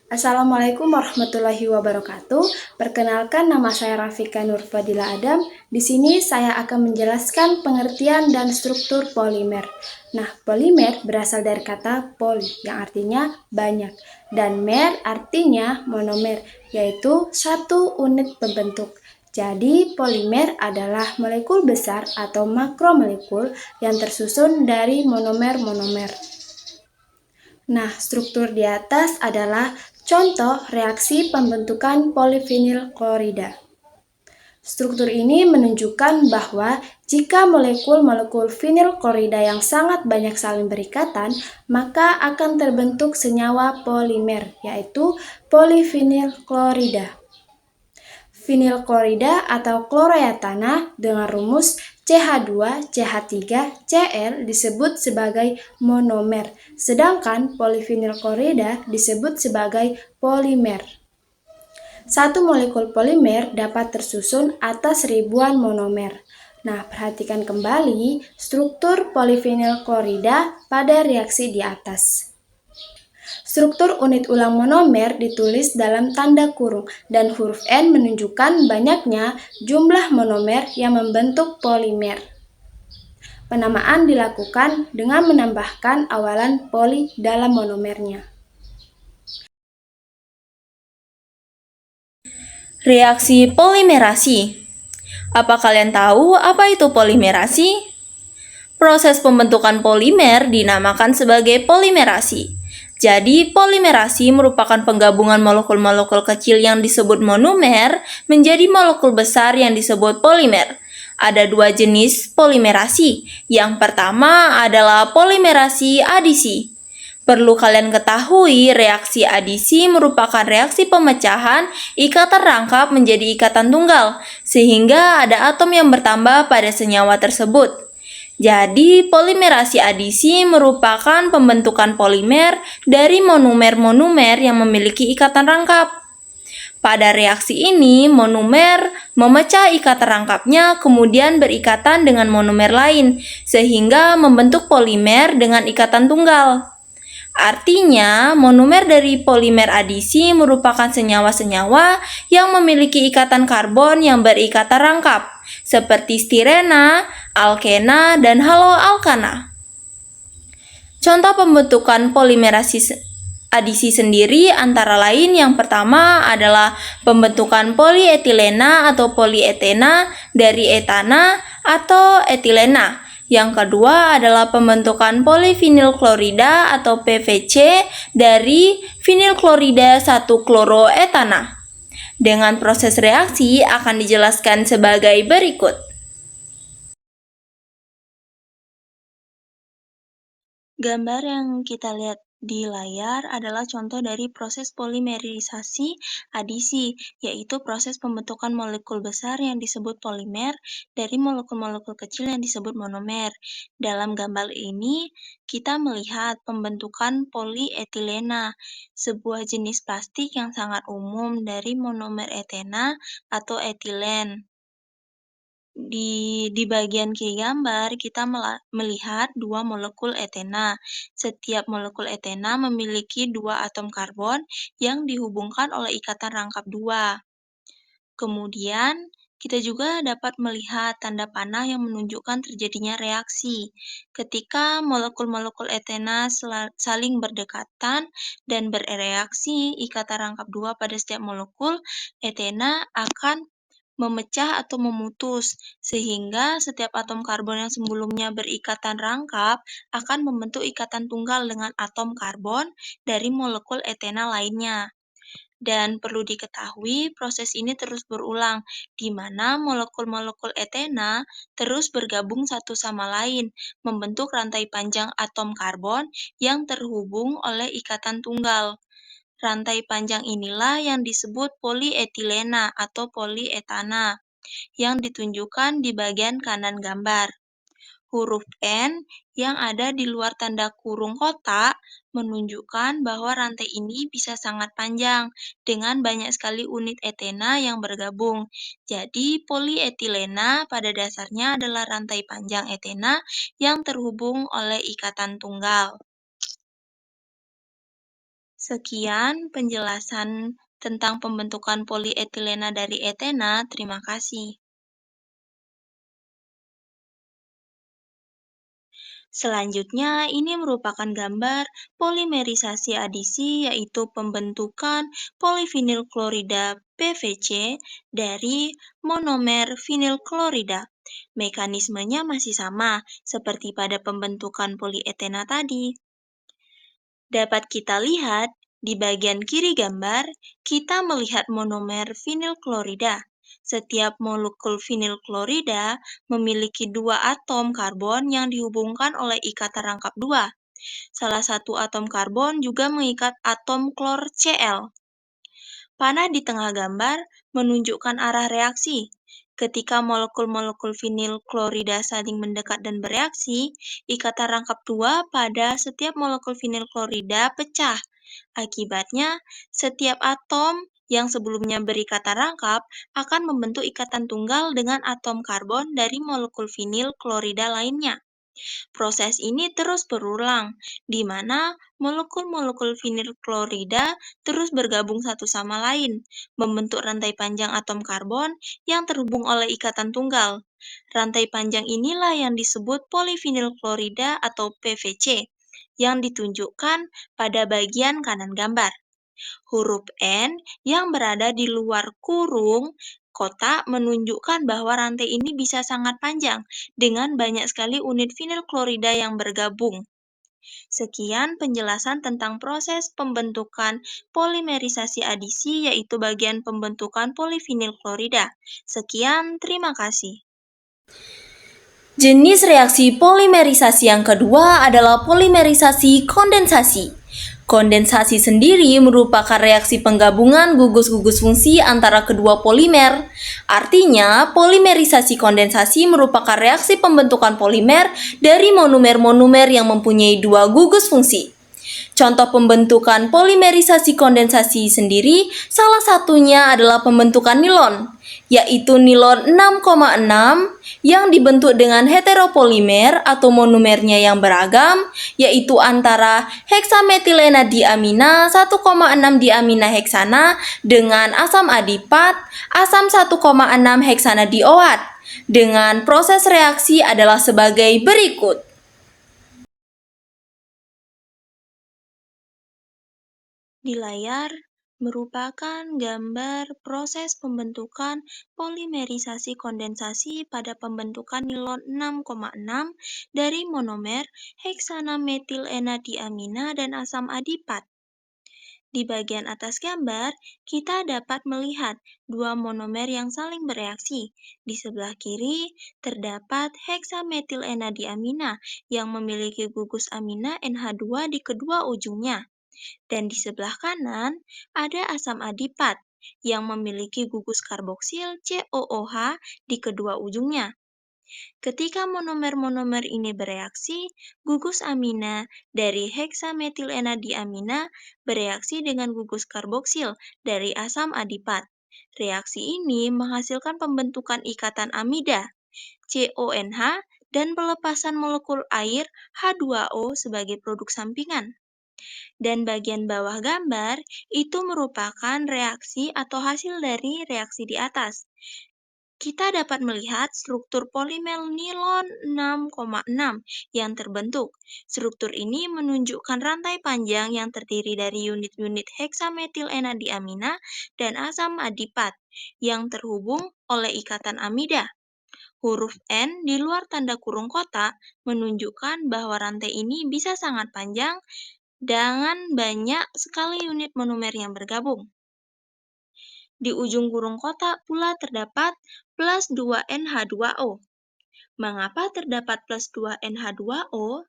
Assalamualaikum warahmatullahi wabarakatuh. Perkenalkan, nama saya Rafika Nurfadila Adam. Di sini saya akan menjelaskan pengertian dan struktur polimer. Nah, polimer berasal dari kata poli yang artinya banyak dan mer artinya monomer, yaitu satu unit pembentuk. Jadi, polimer adalah molekul besar atau makromolekul yang tersusun dari monomer-monomer. Nah, struktur di atas adalah contoh reaksi pembentukan polivinyl klorida. Struktur ini menunjukkan bahwa jika molekul-molekul vinyl klorida yang sangat banyak saling berikatan, maka akan terbentuk senyawa polimer, yaitu polivinyl klorida. Vinyl klorida atau kloroetana dengan rumus CH2CH3Cl disebut sebagai monomer, sedangkan polivinyl klorida disebut sebagai polimer. Satu molekul polimer dapat tersusun atas ribuan monomer. Nah, perhatikan kembali struktur polivinyl klorida pada reaksi di atas. Struktur unit ulang monomer ditulis dalam tanda kurung dan huruf N menunjukkan banyaknya jumlah monomer yang membentuk polimer. Penamaan dilakukan dengan menambahkan awalan poli dalam monomernya. Reaksi polimerasi. Apa kalian tahu apa itu polimerasi? Proses pembentukan polimer dinamakan sebagai polimerasi. Jadi, polimerasi merupakan penggabungan molekul-molekul kecil yang disebut monomer menjadi molekul besar yang disebut polimer. Ada dua jenis polimerasi. Yang pertama adalah polimerasi adisi. Perlu kalian ketahui, reaksi adisi merupakan reaksi pemecahan ikatan rangkap menjadi ikatan tunggal, sehingga ada atom yang bertambah pada senyawa tersebut. Jadi, polimerasi adisi merupakan pembentukan polimer dari monomer-monomer yang memiliki ikatan rangkap. Pada reaksi ini, monomer memecah ikatan rangkapnya kemudian berikatan dengan monomer lain, sehingga membentuk polimer dengan ikatan tunggal. Artinya, monomer dari polimer adisi merupakan senyawa-senyawa yang memiliki ikatan karbon yang berikatan rangkap, seperti stirena, alkena, dan haloalkana. Contoh pembentukan polimerasi adisi sendiri antara lain yang pertama adalah pembentukan polietilena atau polietena dari etana atau etilena. Yang kedua adalah pembentukan polivinyl klorida atau PVC dari vinyl klorida 1-kloroetana. Dengan proses reaksi akan dijelaskan sebagai berikut. Gambar yang kita lihat di layar adalah contoh dari proses polimerisasi adisi, yaitu proses pembentukan molekul besar yang disebut polimer dari molekul-molekul kecil yang disebut monomer. Dalam gambar ini, kita melihat pembentukan polietilena, sebuah jenis plastik yang sangat umum dari monomer etena atau etilen. Di bagian kiri gambar, kita melihat dua molekul etena. Setiap molekul etena memiliki dua atom karbon yang dihubungkan oleh ikatan rangkap dua. Kemudian, kita juga dapat melihat tanda panah yang menunjukkan terjadinya reaksi. Ketika molekul-molekul etena saling berdekatan dan bereaksi ikatan rangkap dua pada setiap molekul, etena akan memecah atau memutus, sehingga setiap atom karbon yang sebelumnya berikatan rangkap akan membentuk ikatan tunggal dengan atom karbon dari molekul etena lainnya. Dan perlu diketahui, proses ini terus berulang, di mana molekul-molekul etena terus bergabung satu sama lain, membentuk rantai panjang atom karbon yang terhubung oleh ikatan tunggal. Rantai panjang inilah yang disebut polietilena atau polietana, yang ditunjukkan di bagian kanan gambar. Huruf N yang ada di luar tanda kurung kotak menunjukkan bahwa rantai ini bisa sangat panjang dengan banyak sekali unit etena yang bergabung. Jadi, polietilena pada dasarnya adalah rantai panjang etena yang terhubung oleh ikatan tunggal. Sekian penjelasan tentang pembentukan polietilena dari etena. Terima kasih. Selanjutnya, ini merupakan gambar polimerisasi adisi, yaitu pembentukan polivinil klorida PVC dari monomer vinil klorida. Mekanismenya masih sama seperti pada pembentukan polietena tadi. Dapat kita lihat di bagian kiri gambar, kita melihat monomer vinil klorida. Setiap molekul vinil klorida memiliki dua atom karbon yang dihubungkan oleh ikatan rangkap dua. Salah satu atom karbon juga mengikat atom klor Cl. Panah di tengah gambar menunjukkan arah reaksi. Ketika molekul-molekul vinil klorida saling mendekat dan bereaksi, ikatan rangkap dua pada setiap molekul vinil klorida pecah. Akibatnya, setiap atom yang sebelumnya berikatan rangkap akan membentuk ikatan tunggal dengan atom karbon dari molekul vinil klorida lainnya. Proses ini terus berulang, di mana molekul-molekul vinil klorida terus bergabung satu sama lain, membentuk rantai panjang atom karbon yang terhubung oleh ikatan tunggal. Rantai panjang inilah yang disebut polivinil klorida atau PVC, yang ditunjukkan pada bagian kanan gambar. Huruf N yang berada di luar kurung kotak menunjukkan bahwa rantai ini bisa sangat panjang dengan banyak sekali unit vinil klorida yang bergabung. Sekian penjelasan tentang proses pembentukan polimerisasi adisi, yaitu bagian pembentukan polivinil klorida. Sekian, terima kasih. Jenis reaksi polimerisasi yang kedua adalah polimerisasi kondensasi. Kondensasi sendiri merupakan reaksi penggabungan gugus-gugus fungsi antara kedua polimer. Artinya, polimerisasi kondensasi merupakan reaksi pembentukan polimer dari monomer-monomer yang mempunyai dua gugus fungsi. Contoh pembentukan polimerisasi kondensasi sendiri, salah satunya adalah pembentukan nilon, yaitu nilon 6,6 yang dibentuk dengan heteropolimer atau monomernya yang beragam, yaitu antara heksametilena diamina 1,6 diamina heksana dengan asam adipat, asam 1,6 heksana dioat. Dengan proses reaksi adalah sebagai berikut. Di layar merupakan gambar proses pembentukan polimerisasi kondensasi pada pembentukan nilon 6,6 dari monomer heksana metilena diamina dan asam adipat. Di bagian atas gambar, kita dapat melihat dua monomer yang saling bereaksi. Di sebelah kiri, terdapat heksametilena diamina yang memiliki gugus amina NH2 di kedua ujungnya. Dan di sebelah kanan, ada asam adipat yang memiliki gugus karboksil COOH di kedua ujungnya. Ketika monomer-monomer ini bereaksi, gugus amina dari heksametilena diamina bereaksi dengan gugus karboksil dari asam adipat. Reaksi ini menghasilkan pembentukan ikatan amida, CONH, dan pelepasan molekul air H2O sebagai produk sampingan. Dan bagian bawah gambar itu merupakan reaksi atau hasil dari reaksi di atas. Kita dapat melihat struktur polimer nilon 6,6 yang terbentuk. Struktur ini menunjukkan rantai panjang yang terdiri dari unit-unit heksametilena diamina dan asam adipat yang terhubung oleh ikatan amida. Huruf N di luar tanda kurung kotak menunjukkan bahwa rantai ini bisa sangat panjang dengan banyak sekali unit monomer yang bergabung. Di ujung kurung kotak pula terdapat plus 2NH2O. Mengapa terdapat plus 2NH2O?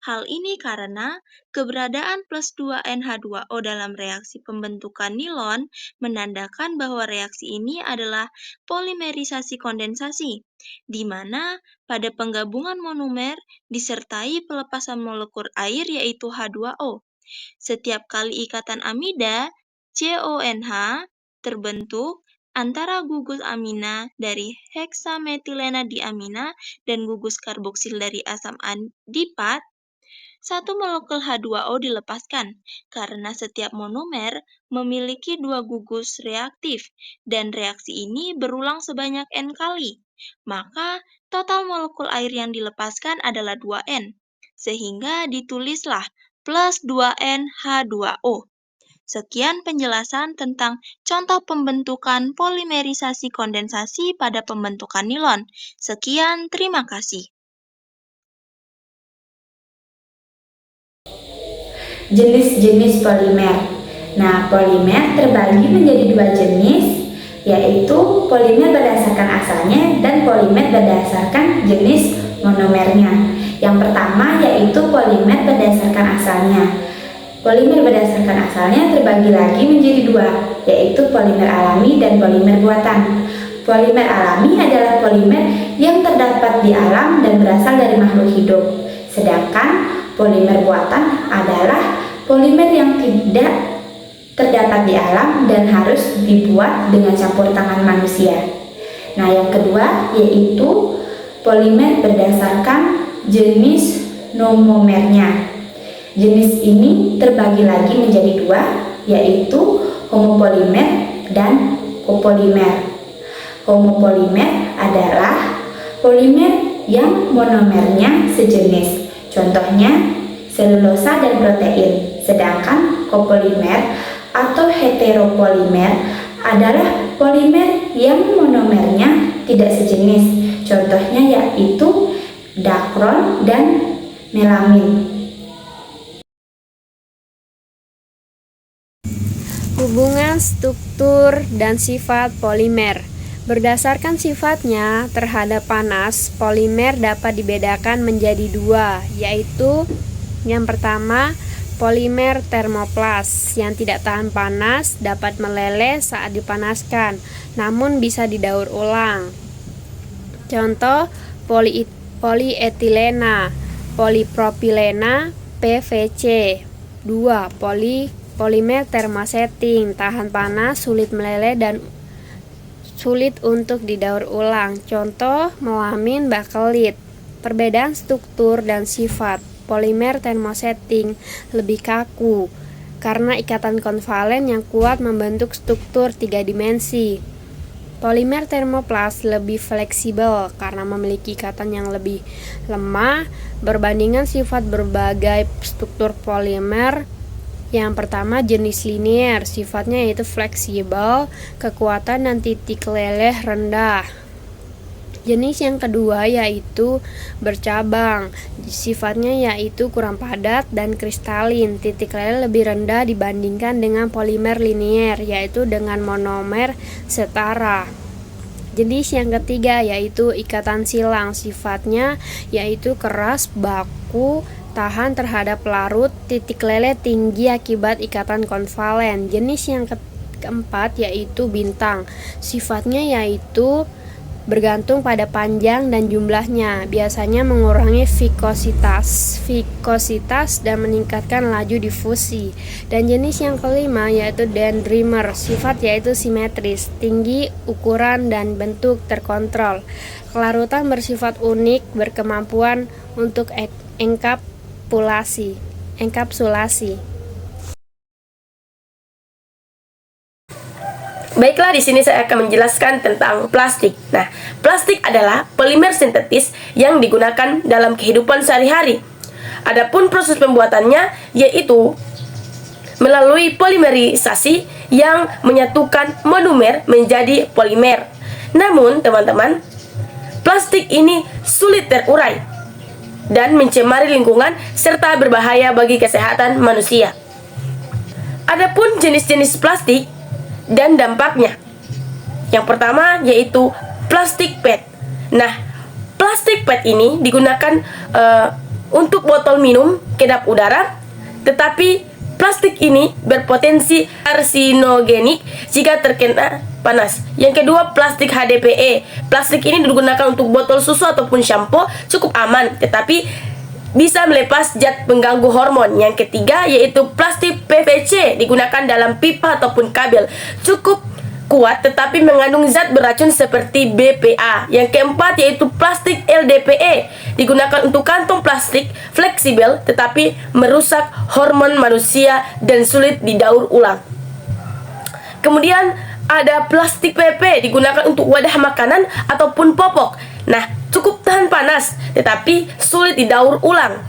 Hal ini karena keberadaan plus 2NH2O dalam reaksi pembentukan nilon menandakan bahwa reaksi ini adalah polimerisasi kondensasi, di mana pada penggabungan monomer disertai pelepasan molekul air yaitu H2O. Setiap kali ikatan amida, CONH, terbentuk antara gugus amina dari heksametilena diamina dan gugus karboksil dari asam adipat, satu molekul H2O dilepaskan karena setiap monomer memiliki dua gugus reaktif dan reaksi ini berulang sebanyak N kali. Maka total molekul air yang dilepaskan adalah 2N, sehingga ditulislah plus 2N H2O. Sekian penjelasan tentang contoh pembentukan polimerisasi kondensasi pada pembentukan nilon. Sekian, terima kasih. Jenis-jenis polimer. Nah, polimer terbagi menjadi dua jenis, yaitu polimer berdasarkan asalnya dan polimer berdasarkan jenis monomernya. Yang pertama yaitu polimer berdasarkan asalnya. Polimer berdasarkan asalnya terbagi lagi menjadi dua, yaitu polimer alami dan polimer buatan. Polimer alami adalah polimer yang terdapat di alam dan berasal dari makhluk hidup. Sedangkan polimer buatan adalah polimer yang tidak terdapat di alam dan harus dibuat dengan campur tangan manusia. Nah, yang kedua yaitu polimer berdasarkan jenis nomomernya. Jenis ini terbagi lagi menjadi dua, yaitu homopolimer dan copolimer. Homopolimer adalah polimer yang monomernya sejenis, contohnya selulosa dan protein. Sedangkan copolimer atau heteropolimer adalah polimer yang monomernya tidak sejenis, contohnya yaitu dakron dan melamin. Hubungan struktur dan sifat polimer. Berdasarkan sifatnya terhadap panas, polimer dapat dibedakan menjadi dua, yaitu yang pertama, polimer termoplas yang tidak tahan panas, dapat meleleh saat dipanaskan, namun bisa didaur ulang. Contoh, polietilena, polipropilena, PVC. 2. Polimer termosetting, tahan panas, sulit meleleh dan sulit untuk didaur ulang. Contoh, melamin bakelit. Perbedaan struktur dan sifat. Polimer termosetting lebih kaku karena ikatan konvalen yang kuat membentuk struktur 3 dimensi. Polimer termoplas lebih fleksibel karena memiliki ikatan yang lebih lemah berbandingan sifat berbagai struktur polimer. Yang pertama, jenis linear, sifatnya yaitu fleksibel, kekuatan dan titik leleh rendah. Jenis yang kedua yaitu bercabang, sifatnya yaitu kurang padat dan kristalin, titik leleh lebih rendah dibandingkan dengan polimer linear, yaitu dengan monomer setara. Jenis yang ketiga yaitu ikatan silang, sifatnya yaitu keras, baku, tahan terhadap larut, titik leleh tinggi akibat ikatan konvalen. Jenis yang keempat yaitu bintang, sifatnya yaitu bergantung pada panjang dan jumlahnya, biasanya mengurangi vikositas dan meningkatkan laju difusi. Dan jenis yang kelima yaitu dendrimer, sifat yaitu simetris, tinggi, ukuran dan bentuk terkontrol. Kelarutan bersifat unik, berkemampuan untuk enkapsulasi. Baiklah, di sini saya akan menjelaskan tentang plastik. Nah, plastik adalah polimer sintetis yang digunakan dalam kehidupan sehari-hari. Adapun proses pembuatannya yaitu melalui polimerisasi yang menyatukan monomer menjadi polimer. Namun, teman-teman, plastik ini sulit terurai dan mencemari lingkungan serta berbahaya bagi kesehatan manusia. Adapun jenis-jenis plastik dan dampaknya. Yang pertama yaitu plastik PET. Nah, plastik PET ini digunakan untuk botol minum kedap udara, tetapi plastik ini berpotensi karsinogenik jika terkena panas. Yang kedua, plastik HDPE. Plastik ini digunakan untuk botol susu ataupun shampoo, cukup aman, tetapi bisa melepas zat pengganggu hormon. Yang ketiga yaitu plastik PVC, digunakan dalam pipa ataupun kabel, cukup kuat tetapi mengandung zat beracun seperti BPA. Yang keempat yaitu plastik LDPE, digunakan untuk kantong plastik fleksibel tetapi merusak hormon manusia dan sulit didaur ulang. Kemudian ada plastik PP, digunakan untuk wadah makanan ataupun popok. Nah, cukup tahan panas tetapi sulit didaur ulang.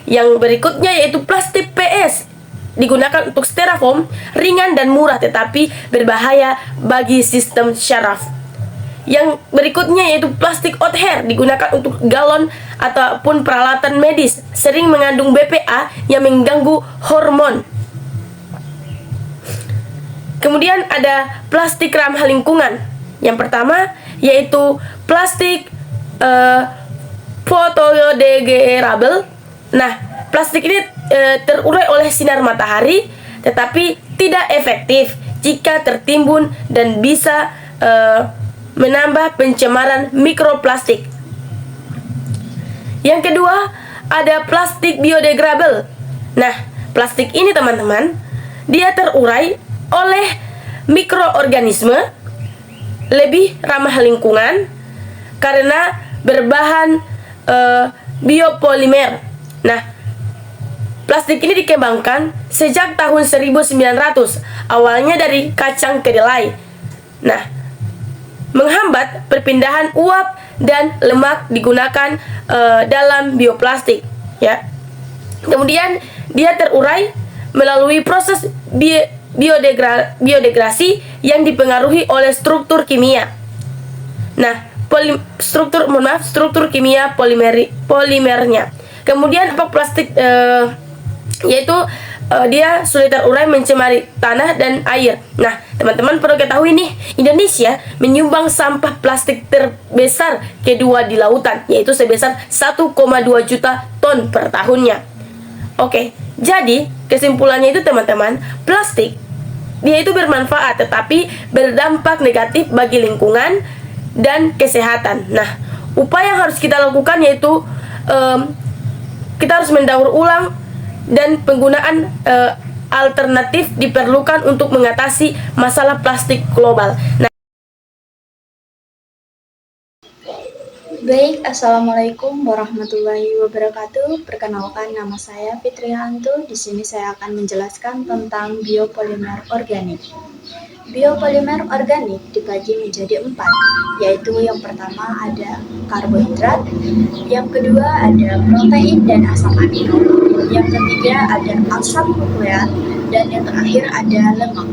Yang berikutnya yaitu plastik PS, digunakan untuk styrofoam, ringan dan murah tetapi berbahaya bagi sistem syaraf. Yang berikutnya yaitu plastik oathair, digunakan untuk galon ataupun peralatan medis, sering mengandung BPA yang mengganggu hormon. Kemudian ada plastik ramah lingkungan. Yang pertama yaitu plastik photodegradable. Nah, plastik ini terurai oleh sinar matahari tetapi tidak efektif jika tertimbun dan bisa menambah pencemaran mikroplastik. Yang kedua ada plastik biodegradable. Nah, plastik ini teman-teman, dia terurai oleh mikroorganisme, lebih ramah lingkungan karena berbahan biopolimer. Nah, plastik ini dikembangkan sejak tahun 1900, awalnya dari kacang kedelai. Nah, menghambat perpindahan uap dan lemak digunakan dalam bioplastik, ya. Kemudian dia terurai melalui proses biodegrasi yang dipengaruhi oleh struktur kimia. Nah, struktur kimia polimernya. Kemudian apa plastik yaitu dia sulit terurai, mencemari tanah dan air. Nah, teman-teman perlu ketahui nih, Indonesia menyumbang sampah plastik terbesar kedua di lautan, yaitu sebesar 1,2 juta ton per tahunnya. Oke, jadi kesimpulannya itu teman-teman, plastik dia itu bermanfaat tetapi berdampak negatif bagi lingkungan dan kesehatan. Nah, upaya yang harus kita lakukan yaitu kita harus mendaur ulang dan penggunaan alternatif diperlukan untuk mengatasi masalah plastik global. Nah, Baik, Assalamualaikum warahmatullahi wabarakatuh. Perkenalkan, nama saya Fitrianto. Di sini saya akan menjelaskan tentang biopolimer organik. Biopolimer organik dibagi menjadi 4, yaitu yang pertama ada karbohidrat, yang kedua ada protein dan asam amino, yang ketiga ada asam nukleat, dan yang terakhir ada lemak.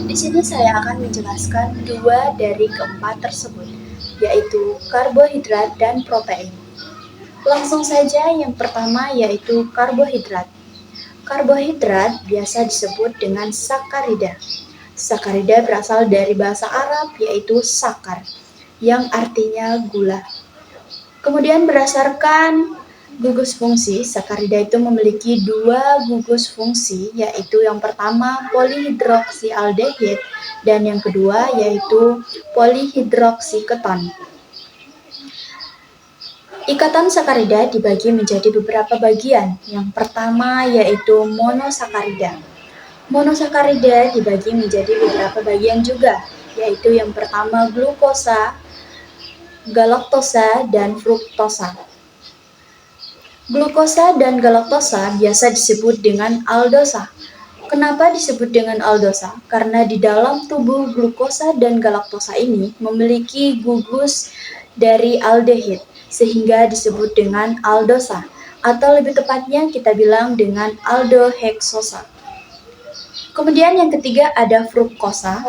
Di sini saya akan menjelaskan 2 dari keempat tersebut, yaitu karbohidrat dan protein. Langsung saja, yang pertama yaitu karbohidrat. Karbohidrat biasa disebut dengan sakarida. Sakarida berasal dari bahasa Arab yaitu sakar, yang artinya gula. Kemudian berdasarkan gugus fungsi, sakarida itu memiliki 2 gugus fungsi, yaitu yang pertama polihidroksialdehid dan yang kedua yaitu polihidroksiketon. Ikatan sakarida dibagi menjadi beberapa bagian. Yang pertama yaitu monosakarida. Monosakarida dibagi menjadi beberapa bagian juga, yaitu yang pertama glukosa, galaktosa, dan fruktosa. Glukosa dan galaktosa biasa disebut dengan aldosa. Kenapa disebut dengan aldosa? Karena di dalam tubuh glukosa dan galaktosa ini memiliki gugus dari aldehid, sehingga disebut dengan aldosa, atau lebih tepatnya kita bilang dengan aldoheksosa. Kemudian yang ketiga ada fruktosa.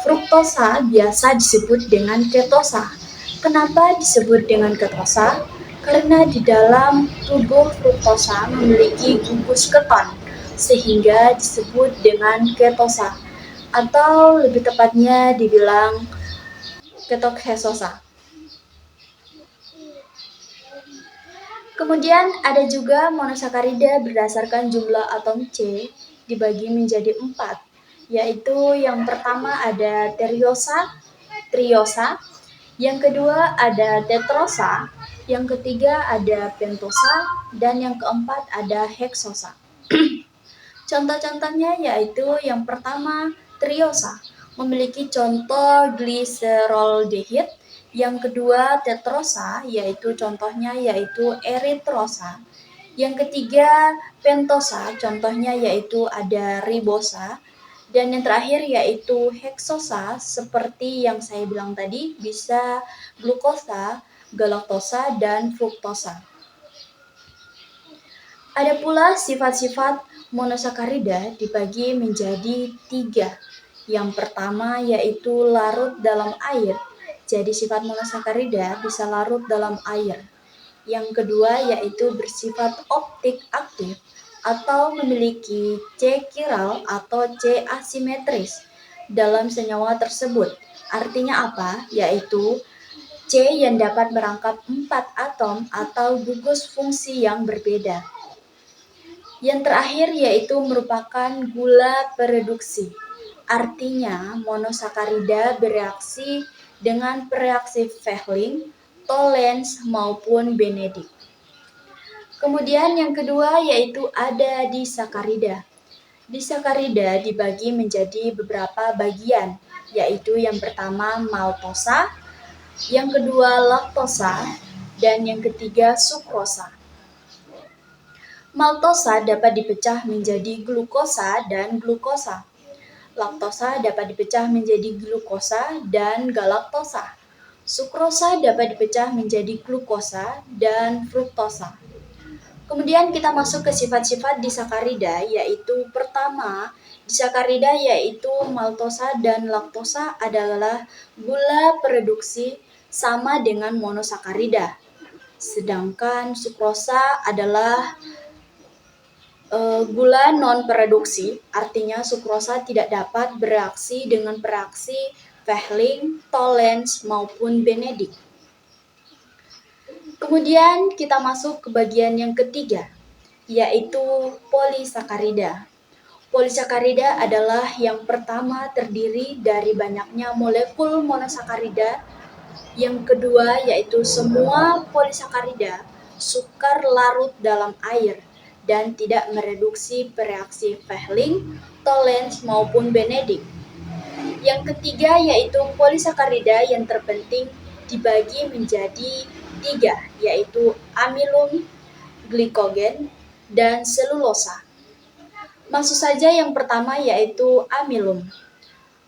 Fruktosa biasa disebut dengan ketosa. Kenapa disebut dengan ketosa? Karena di dalam tubuh fruktosa memiliki gugus keton, sehingga disebut dengan ketosa, atau lebih tepatnya dibilang ketoheksosa. Kemudian ada juga monosakarida berdasarkan jumlah atom C dibagi menjadi 4, yaitu yang pertama ada triosa, yang kedua ada tetrosa, yang ketiga ada pentosa, dan yang keempat ada heksosa. Contoh-contohnya yaitu yang pertama triosa. memiliki contoh gliseroldehyde. Yang kedua tetrosa, yaitu contohnya yaitu eritrosa. Yang ketiga pentosa, contohnya yaitu ada ribosa. Dan yang terakhir yaitu heksosa, seperti yang saya bilang tadi, bisa glukosa, galaktosa, dan fruktosa. Ada pula sifat-sifat monosakarida dibagi menjadi 3. Yang pertama yaitu larut dalam air. Jadi sifat monosakarida bisa larut dalam air. Yang kedua yaitu bersifat optik aktif atau memiliki C chiral atau C asimetris dalam senyawa tersebut. Artinya apa? Yaitu C yang dapat merangkap 4 atom atau gugus fungsi yang berbeda. Yang terakhir yaitu merupakan gula pereduksi. Artinya monosakarida bereaksi dengan pereaksi Fehling, Tollens maupun Benedict. Kemudian yang kedua yaitu ada disakarida. Disakarida dibagi menjadi beberapa bagian, yaitu yang pertama maltosa, yang kedua laktosa, dan yang ketiga sukrosa. Maltosa dapat dipecah menjadi glukosa dan glukosa. Laktosa dapat dipecah menjadi glukosa dan galaktosa. Sukrosa dapat dipecah menjadi glukosa dan fruktosa. Kemudian kita masuk ke sifat-sifat disakarida, yaitu pertama, disakarida yaitu maltosa dan laktosa adalah gula pereduksi sama dengan monosakarida. Sedangkan sukrosa adalah gula non-pereduksi, artinya sukrosa tidak dapat bereaksi dengan pereaksi Fehling, Tollens, maupun Benedict. Kemudian kita masuk ke bagian yang ketiga, yaitu polisakarida. Polisakarida adalah yang pertama terdiri dari banyaknya molekul monosakarida. Yang kedua yaitu semua polisakarida sukar larut dalam air dan tidak mereduksi bereaksi Fehling, Tollens, maupun Benedict. Yang ketiga yaitu polisakarida yang terpenting dibagi menjadi 3, yaitu amilum, glikogen, dan selulosa. Maksud saja yang pertama yaitu amilum.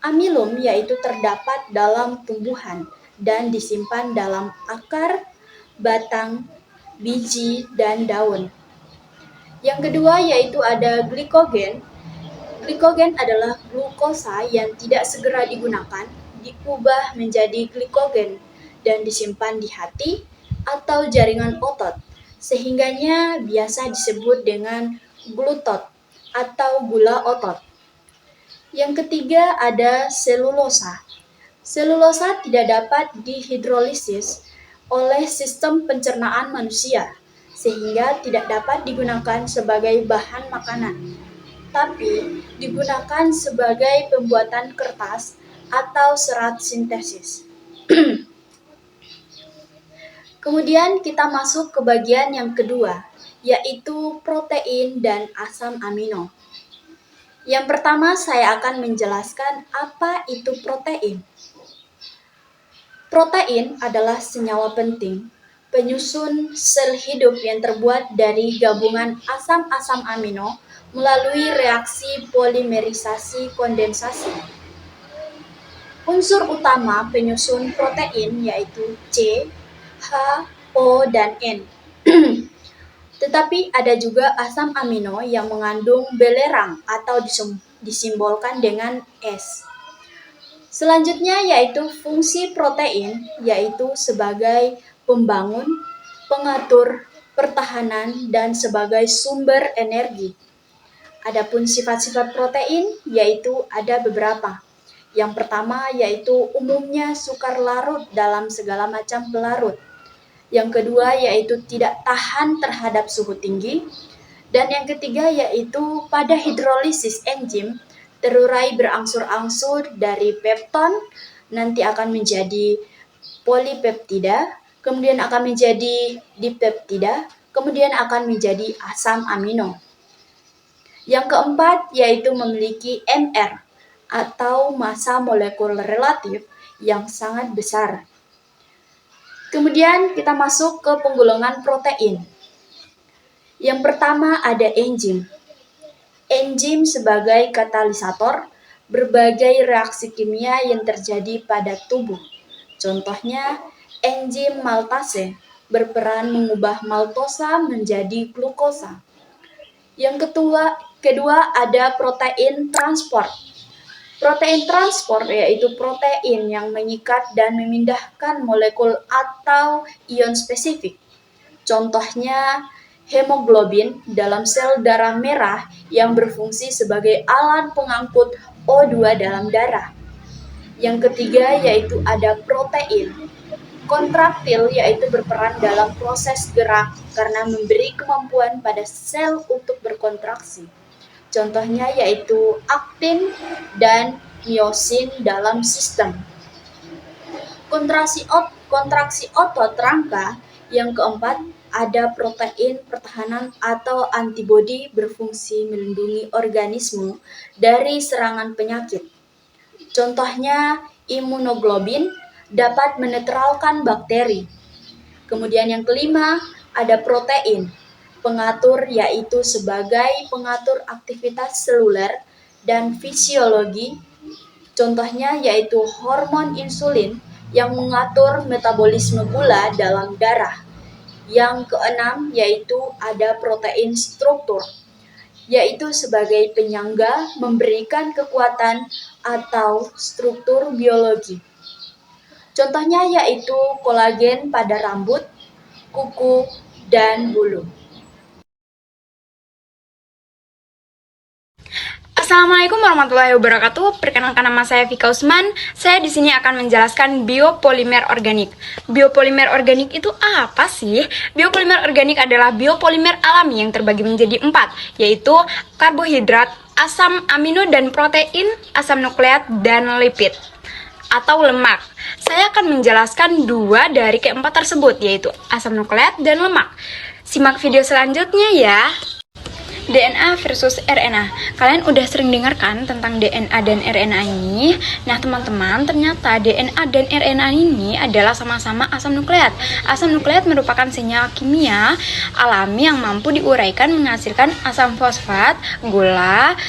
Amilum yaitu terdapat dalam tumbuhan dan disimpan dalam akar, batang, biji, dan daun. Yang kedua yaitu ada glikogen. Glikogen adalah glukosa yang tidak segera digunakan, diubah menjadi glikogen dan disimpan di hati atau jaringan otot, sehingganya biasa disebut dengan glutot atau gula otot. Yang ketiga ada selulosa. Selulosa tidak dapat dihidrolisis oleh sistem pencernaan manusia, sehingga tidak dapat digunakan sebagai bahan makanan, tapi digunakan sebagai pembuatan kertas atau serat sintesis. Kemudian kita masuk ke bagian yang kedua, yaitu protein dan asam amino. Yang pertama saya akan menjelaskan apa itu protein. Protein adalah senyawa penting, penyusun sel hidup yang terbuat dari gabungan asam-asam amino melalui reaksi polimerisasi kondensasi. Unsur utama penyusun protein yaitu C, H, O, dan N. Tetapi ada juga asam amino yang mengandung belerang atau disimbolkan dengan S. Selanjutnya yaitu fungsi protein, yaitu sebagai pembangun, pengatur, pertahanan, dan sebagai sumber energi. Adapun sifat-sifat protein yaitu ada beberapa. Yang pertama yaitu umumnya sukar larut dalam segala macam pelarut. Yang kedua yaitu tidak tahan terhadap suhu tinggi. Dan yang ketiga yaitu pada hidrolisis enzim terurai berangsur-angsur dari pepton nanti akan menjadi polipeptida, kemudian akan menjadi dipeptida, kemudian akan menjadi asam amino. Yang keempat yaitu memiliki MR atau massa molekul relatif yang sangat besar. Kemudian kita masuk ke penggolongan protein. Yang pertama ada enzim. Enzim sebagai katalisator berbagai reaksi kimia yang terjadi pada tubuh. Contohnya, enzim maltase berperan mengubah maltosa menjadi glukosa. Yang kedua ada protein transport. Protein transport yaitu protein yang mengikat dan memindahkan molekul atau ion spesifik. Contohnya, hemoglobin dalam sel darah merah yang berfungsi sebagai alat pengangkut O2 dalam darah. Yang ketiga yaitu ada protein kontraktil, yaitu berperan dalam proses gerak karena memberi kemampuan pada sel untuk berkontraksi. Contohnya yaitu aktin dan miosin dalam sistem. Kontraksi otot rangka. Yang keempat, ada protein pertahanan atau antibodi berfungsi melindungi organisme dari serangan penyakit. Contohnya, imunoglobin dapat menetralkan bakteri. Kemudian yang kelima, ada protein pengatur, yaitu sebagai pengatur aktivitas seluler dan fisiologi. Contohnya yaitu hormon insulin yang mengatur metabolisme gula dalam darah. Yang keenam yaitu ada protein struktur, yaitu sebagai penyangga memberikan kekuatan atau struktur biologi. Contohnya yaitu kolagen pada rambut, kuku, dan bulu. Assalamualaikum warahmatullahi wabarakatuh. Perkenalkan, nama saya Vika Usman. Saya di sini akan menjelaskan biopolimer organik. Biopolimer organik itu apa sih? Biopolimer organik adalah biopolimer alami yang terbagi menjadi 4, yaitu karbohidrat, asam amino dan protein, asam nukleat, dan lipid atau lemak. Saya akan menjelaskan 2 dari keempat tersebut, yaitu asam nukleat dan lemak. Simak video selanjutnya ya. DNA versus RNA. Kalian udah sering dengar kan tentang DNA dan RNA ini? Nah teman-teman, ternyata DNA dan RNA ini adalah sama-sama asam nukleat. Asam nukleat merupakan senyawa kimia alami yang mampu diuraikan menghasilkan asam fosfat, gula,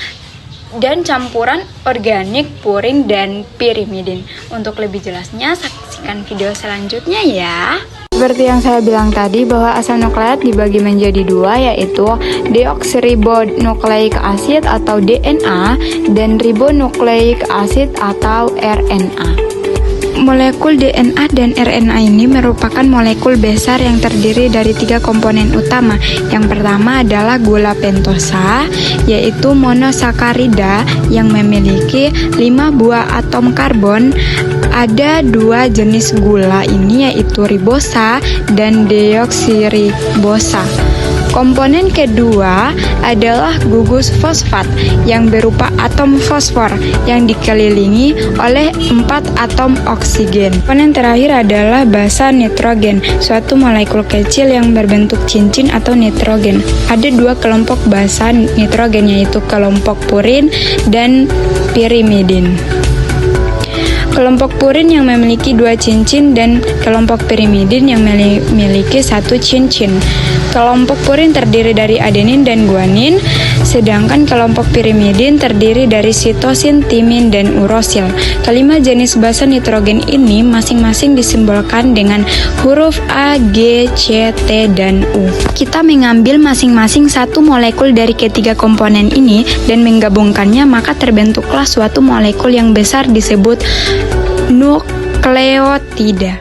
dan campuran organik purin dan pirimidin. Untuk lebih jelasnya, saksikan video selanjutnya ya. Seperti yang saya bilang tadi, bahwa asam nukleat dibagi menjadi 2, yaitu deoksiribonukleik asid atau DNA dan ribonukleik asid atau RNA. Molekul DNA dan RNA ini merupakan molekul besar yang terdiri dari 3 komponen utama. Yang pertama adalah gula pentosa, yaitu monosakarida yang memiliki 5 buah atom karbon. Ada 2 jenis gula ini, yaitu ribosa dan deoksiribosa. Komponen kedua adalah gugus fosfat yang berupa atom fosfor yang dikelilingi oleh 4 atom oksigen. Komponen terakhir adalah basa nitrogen, suatu molekul kecil yang berbentuk cincin atau nitrogen. Ada 2 kelompok basa nitrogen, yaitu kelompok purin dan pirimidin. Kelompok purin yang memiliki 2 cincin dan kelompok pirimidin yang memiliki 1 cincin. Kelompok purin terdiri dari adenin dan guanin, sedangkan kelompok pirimidin terdiri dari sitosin, timin, dan urosil. Kelima jenis basa nitrogen ini masing-masing disimbolkan dengan huruf A, G, C, T, dan U. Kita mengambil masing-masing 1 molekul dari ketiga komponen ini dan menggabungkannya, maka terbentuklah suatu molekul yang besar disebut nukleotida.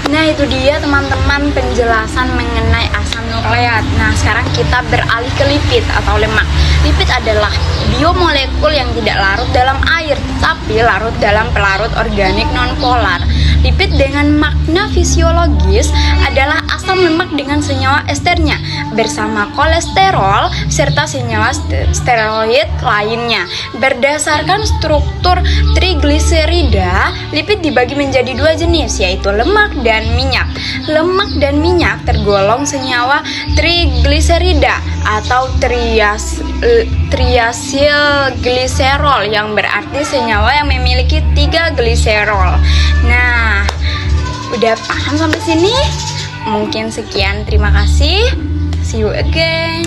Nah itu dia teman-teman penjelasan mengenai asam nukleat. Nah sekarang kita beralih ke lipid atau lemak. Lipid adalah biomolekul yang tidak larut dalam air, tapi larut dalam pelarut organik nonpolar. Lipid dengan makna fisiologis adalah asam lemak dengan senyawa esternya bersama kolesterol serta senyawa steroid lainnya. Berdasarkan struktur trigliserida, lipid dibagi menjadi 2 jenis, yaitu lemak dan minyak. Lemak dan minyak tergolong senyawa trigliserida atau triacylglycerol yang berarti senyawa yang memiliki 3 gliserol. Nah, udah paham sampai sini? Mungkin sekian, terima kasih. See you again.